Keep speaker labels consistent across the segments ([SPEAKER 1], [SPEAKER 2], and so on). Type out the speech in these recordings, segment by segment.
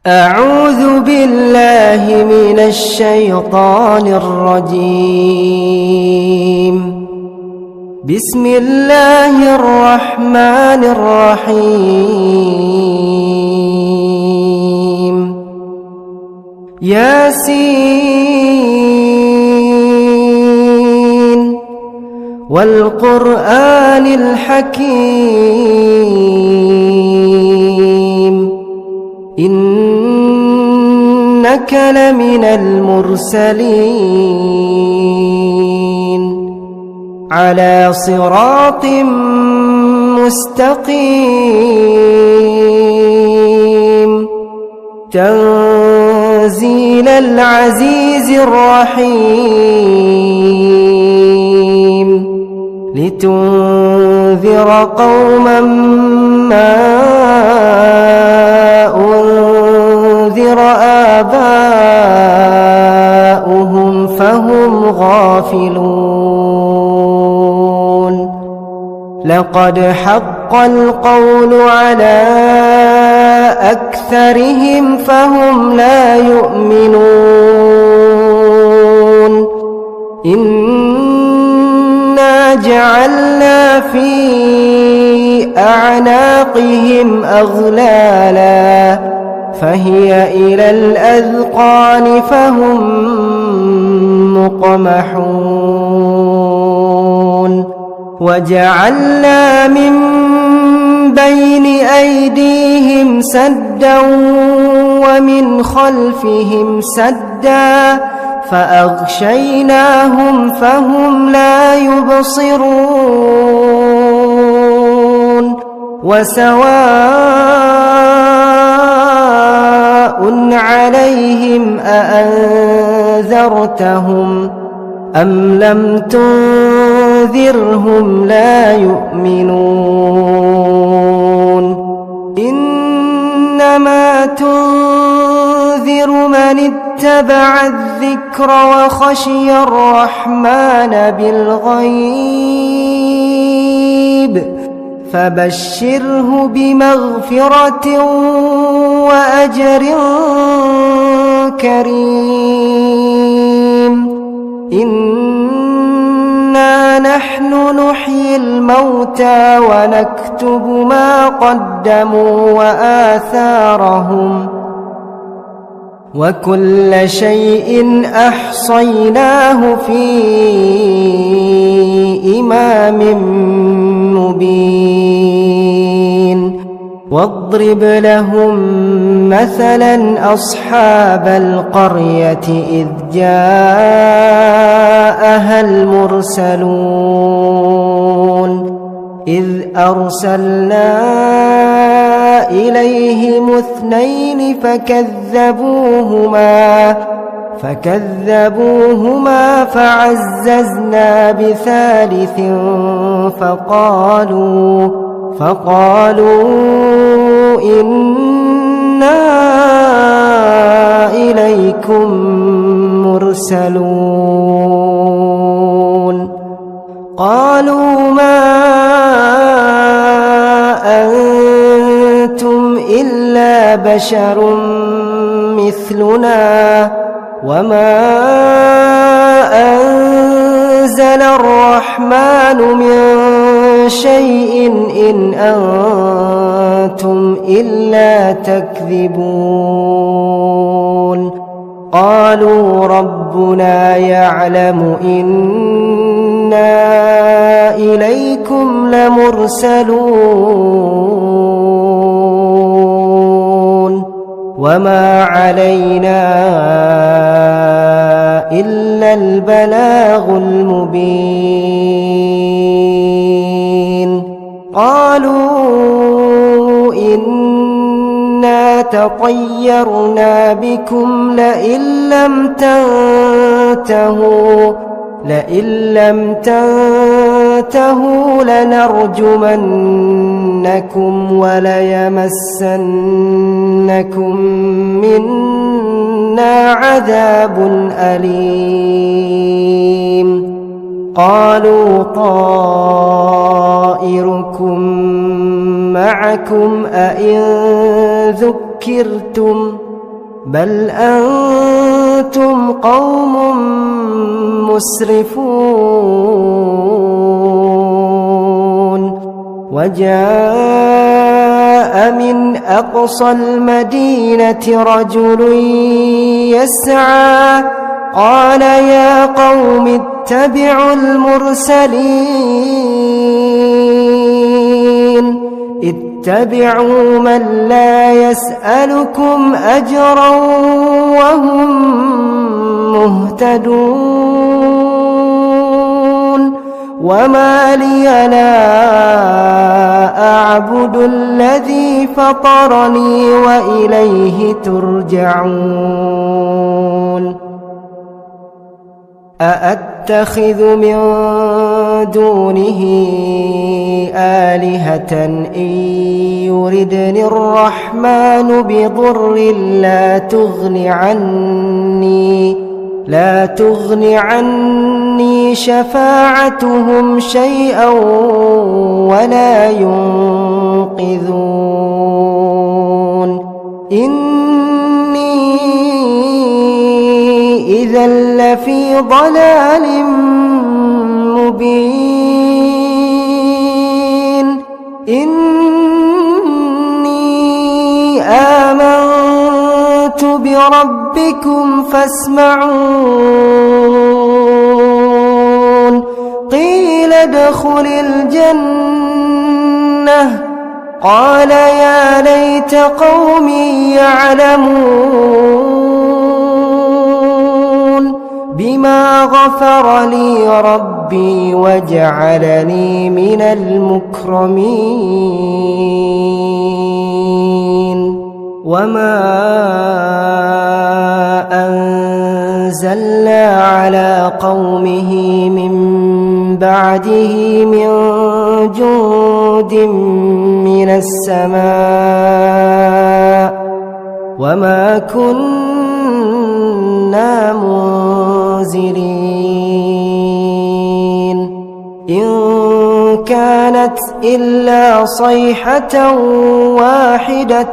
[SPEAKER 1] أعوذ بالله من الشيطان الرجيم. بسم الله الرحمن الرحيم. ياسين والقرآن الحكيم إنك لمن المرسلين على صراط مستقيم تنزيل العزيز الرحيم لتنذر قوما ما أنذر آباؤهم فهم غافلون. لقد حق القول على أكثرهم فهم لا يؤمنون. إنا جعلنا في أعناقهم أغلالا فهي إلى الأذقان فهم مقمحون. وجعلنا من بين أيديهم سدا ومن خلفهم سدا فأغشيناهم فهم لا يبصرون. وسواء عليهم أأنذرتهم أم لم تنذرهم لا يؤمنون. إنما تنذر من اتبع الذكر وخشي الرحمن بالغيب فبشره بمغفرة وأجر كريم. إنا نحن نحيي الموتى ونكتب ما قدموا وآثارهم وكل شيء أحصيناه في إمام مبين. واضرب لهم مثلا أصحاب القرية إذ جاءها المرسلون إذ أرسلنا إليهم اثنين فكذبوهما فعززنا بثالث فقالوا إنا إليكم مرسلون. قالوا ما أنتم إلا بشر مثلنا وما أنزل الرحمن من شيء إن أنتم إلا تكذبون. قالوا ربنا يعلم إنا إليكم لمرسلون وما علينا إلا البلاغ المبين. قالوا إنا تطيرنا بكم لئن لم تنتهوا لنرجمنكم وليمسنكم منا عذاب أليم. قالوا طائركم معكم أئن ذكرتم بل أنتم قوم مسرفون وجاء من أقصى المدينة رجل يسعى قال يا قوم اتبعوا المرسلين اتبعوا من لا يسألكم أجرا وهم مهتدون وما لي لا أعبد الذي فطرني وإليه ترجعون أأتخذ من دونه آلهة إن يردني الرحمن بضر لا تغن عني شفاعتهم شيئا ولا ينقذون إني إذا لفي ضلال مبين إني آمنت بربكم فاسمعون قيل ادخل الجنة قال يا ليت قومي يعلمون بما غفر لي ربي وجعلني من المكرمين وما أنزلنا على قومه من بعده من جند من السماء وما كنا منزلين إن كانت إلا صيحة واحدة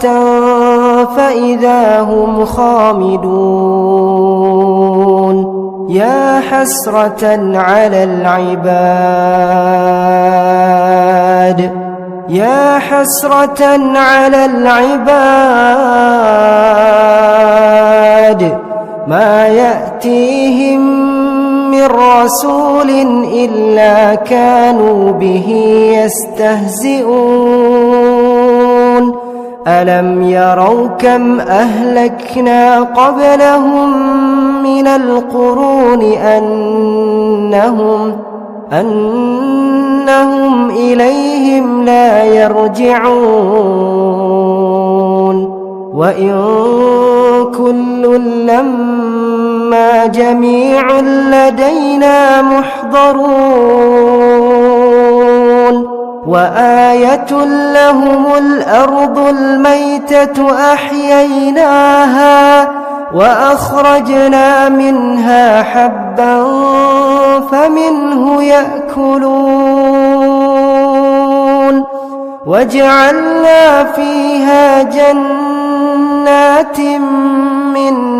[SPEAKER 1] فإذا هم خامدون يا حسرة على العباد ما يأتيهم من رسول إلا كانوا به يستهزئون ألم يروا كم أهلكنا قبلهم من القرون أنهم إليهم لا يرجعون وإن كل لما جميع لدينا محضرون وآية لهم الأرض الميتة أحييناها وأخرجنا منها حبا فمنه يأكلون وجعلنا فيها جنات من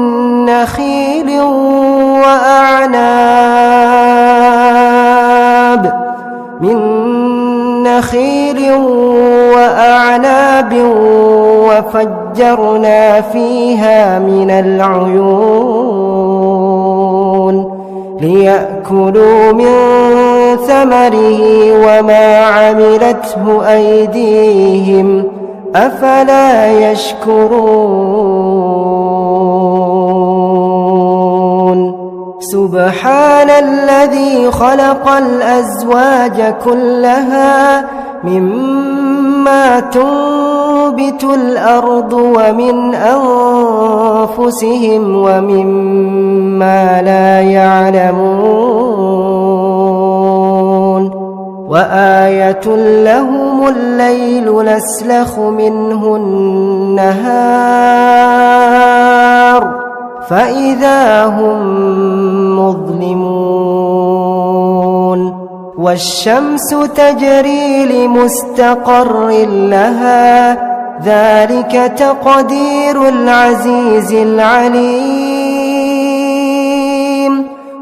[SPEAKER 1] نخيل وأعناب وفجرنا فيها من العيون ليأكلوا من ثمره وما عملته أيديهم أفلا يشكرون سبحان الذي خلق الأزواج كلها مما تنبت الأرض ومن أنفسهم ومما لا يعلمون وآية لهم الليل نسلخ منه النهار فإذا هم مظلمون والشمس تجري لمستقر لها ذلك تقدير العزيز العليم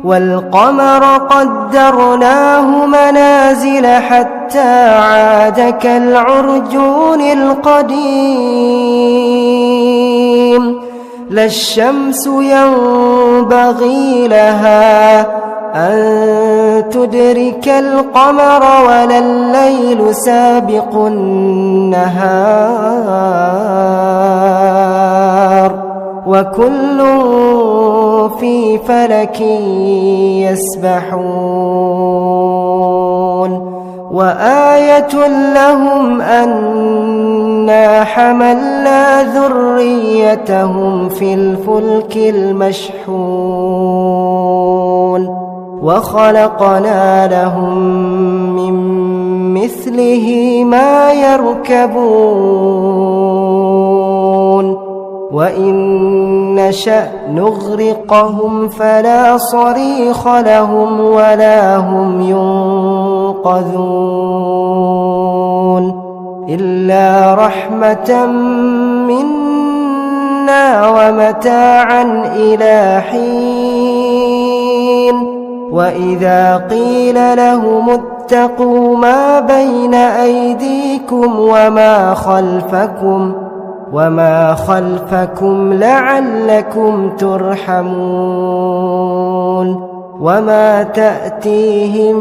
[SPEAKER 1] والقمر قدرناه منازل حتى عاد كالعرجون القديم لا الشمس ينبغي لها أن تدرك القمر ولا الليل سابق النهار وكل في فلك يسبحون وآية لهم أنا حملنا ذريتهم في الفلك المشحون وخلقنا لهم من مثله ما يركبون وإن نشأ نغرقهم فلا صريخ لهم ولا هم ينقذون إلا رحمة منا ومتاعا إلى حين وإذا قيل لهم اتقوا ما بين أيديكم وما خلفكم لعلكم ترحمون وما تأتيهم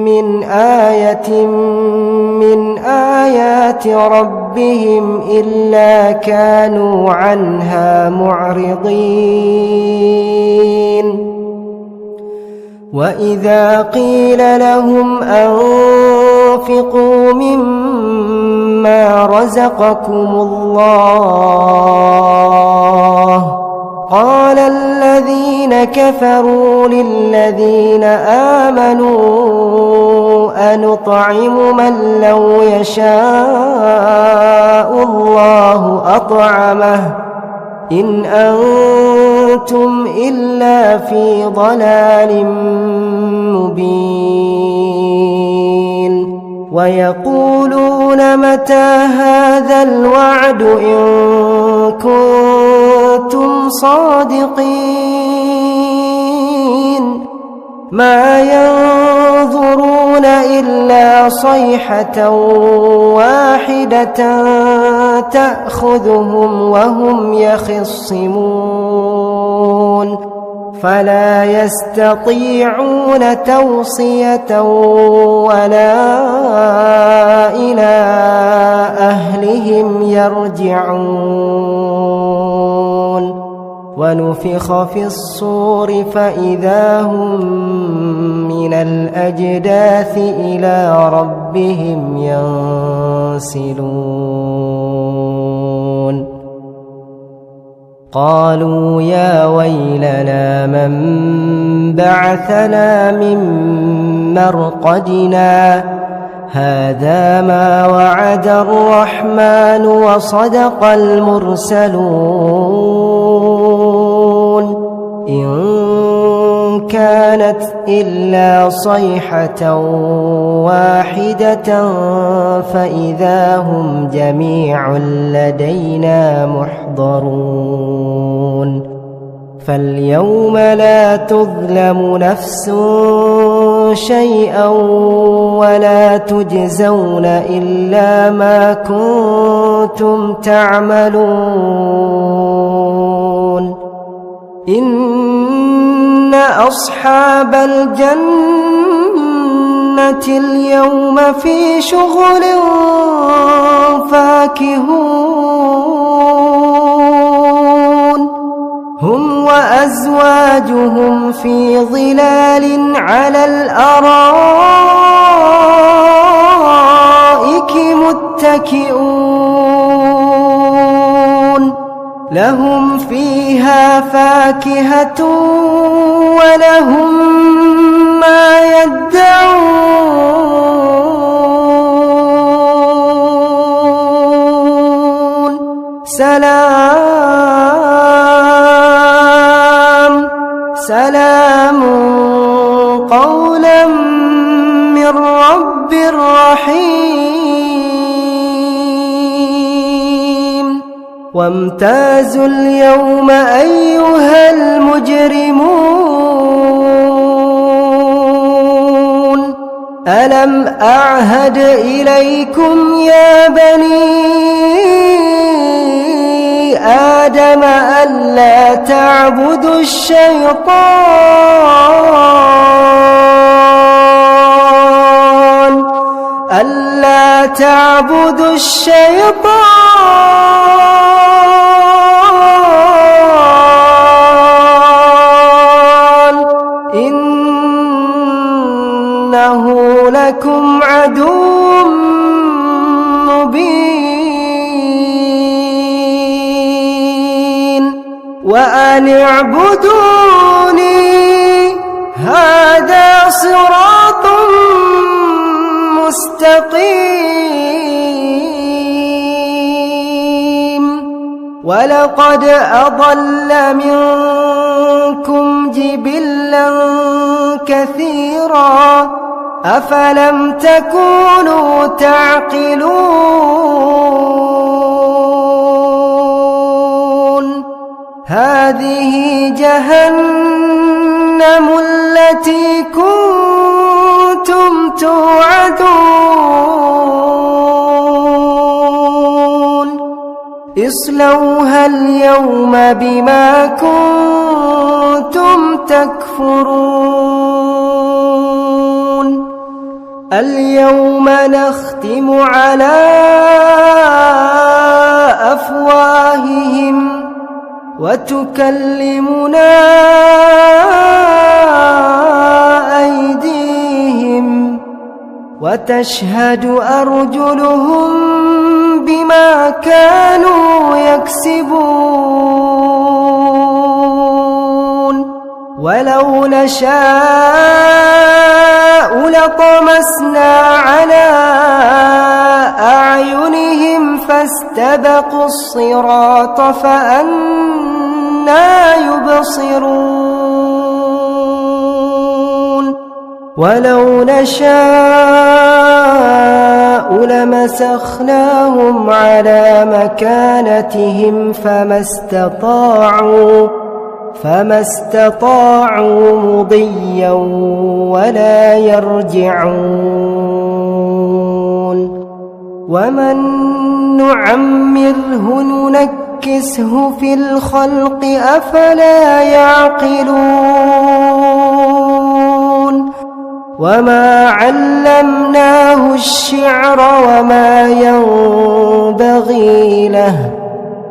[SPEAKER 1] من آية من آيات ربهم إلا كانوا عنها معرضين وإذا قيل لهم أنفقوا مما رزقكم الله قال الذين كفروا للذين آمنوا أنطعم من لو يشاء الله أطعمه إن أنتم إلا في ضلال مبين ويقولون متى هذا الوعد إن كنتم صادقين ما ينظرون إلا صيحة واحدة تأخذهم وهم يخصمون فلا يستطيعون توصية ولا إلى أهلهم يرجعون ونفخ في الصور فإذا هم من الأجداث إلى ربهم ينسلون قالوا يا ويلنا من بعثنا من مرقدنا هذا ما وعد الرحمن وصدق المرسلون إن كانت إلا صيحة واحدة فإذا هم جميع لدينا محضرون فاليوم لا تظلم نفس شيئا ولا تجزون إلا ما كنتم تعملون إن أصحاب الجنة اليوم في شغل فاكهون هم وأزواجهم في ظلال على الأرائك متكئون لهم فيها فاكهة ولهم ما يدعون سلام قولا من رب رحيم وامتازوا اليوم أيها المجرمون ألم أعهد إليكم يا بني آدم ألا تعبدوا الشيطان ألا تعبدوا الشيطان إنه لكم عدو مبين وأن اعبدوني هذا صراط مستقيم ولقد أضل منكم جبلا كثيرا أفلم تكونوا تعقلون هذه جهنم التي كنتم توعدون اصلوها اليوم بما كنتم تكفرون اليوم نختم على أفواههم وتكلمنا أيديهم وتشهد أرجلهم بما كانوا يكسبون ولو نشاء لطمسنا على أعينهم فاستبقوا الصراط فأنى يبصرون ولو نشاء لمسخناهم على مكانتهم فما استطاعوا مضيا ولا يرجعون ومن نعمره ننكسه في الخلق أفلا يعقلون وما علمناه الشعر وما ينبغي له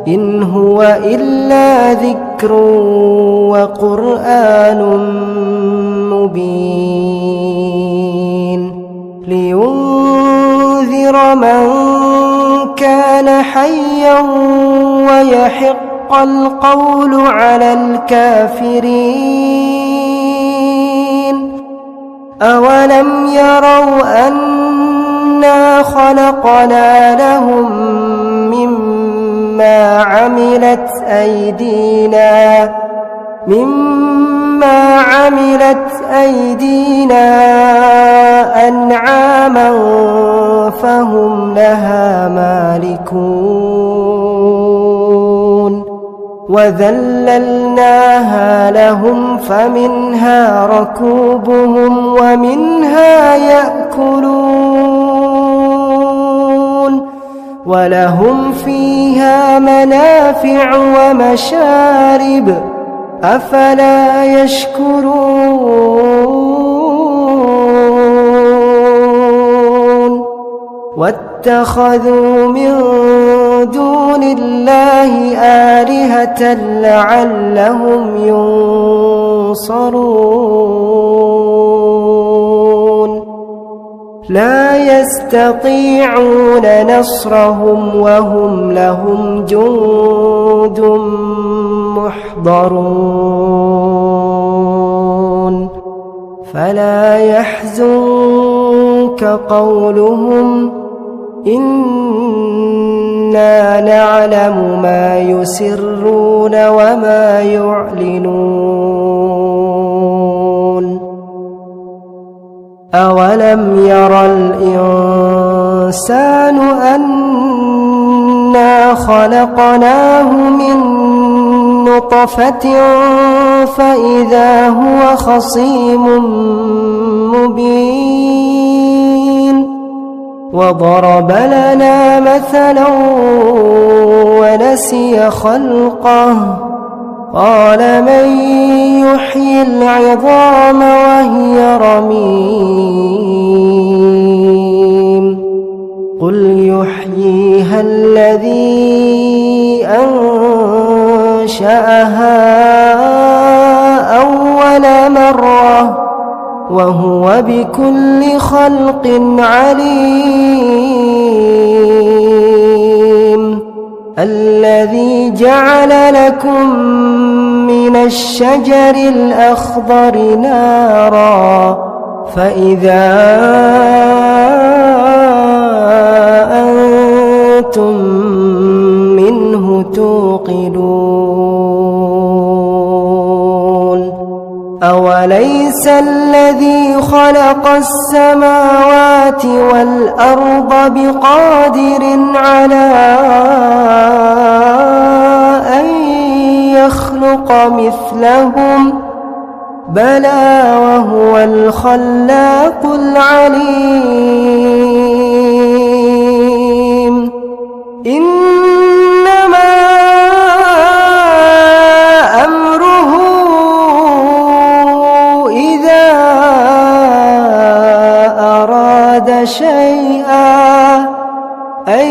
[SPEAKER 1] إن هو إلا ذكر وقرآن مبين لينذر من كان حيا ويحق القول على الكافرين أولم يروا أنا خلقنا لهم مما عملت أيدينا أنعاما فهم لها مالكون وذللناها لهم فمنها ركوبهم ومنها يأكلون ولهم فيها منافع ومشارب أفلا يشكرون واتخذوا من دون الله آلهة لعلهم ينصرون لا يستطيعون نصرهم وهم لهم جند محضرون فلا يحزنك قولهم إنا نعلم ما يسرون وما يعلنون أولم يرى الإنسان أنا خلقناه من نطفة فإذا هو خصيم مبين وضرب لنا مثلا ونسي خلقه قال من يحيي العظام وهي رميم قل يحييها الذي أنشأها أول مرة وهو بكل خلق عليم الذي جعل لكم من الشجر الأخضر نارا فإذا أنتم منه توقدون أوليس الذي خلق السماوات والأرض بقادر على أن يخلق مثلهم بلى وهو الخلاق العليم إنما أمره إذا أراد شيئا أن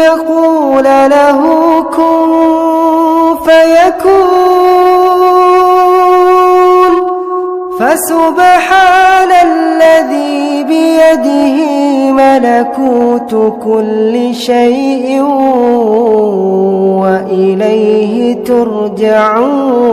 [SPEAKER 1] يقول له كن فيكون فسبحان الذي بيده ملكوت كل شيء وإليه ترجعون.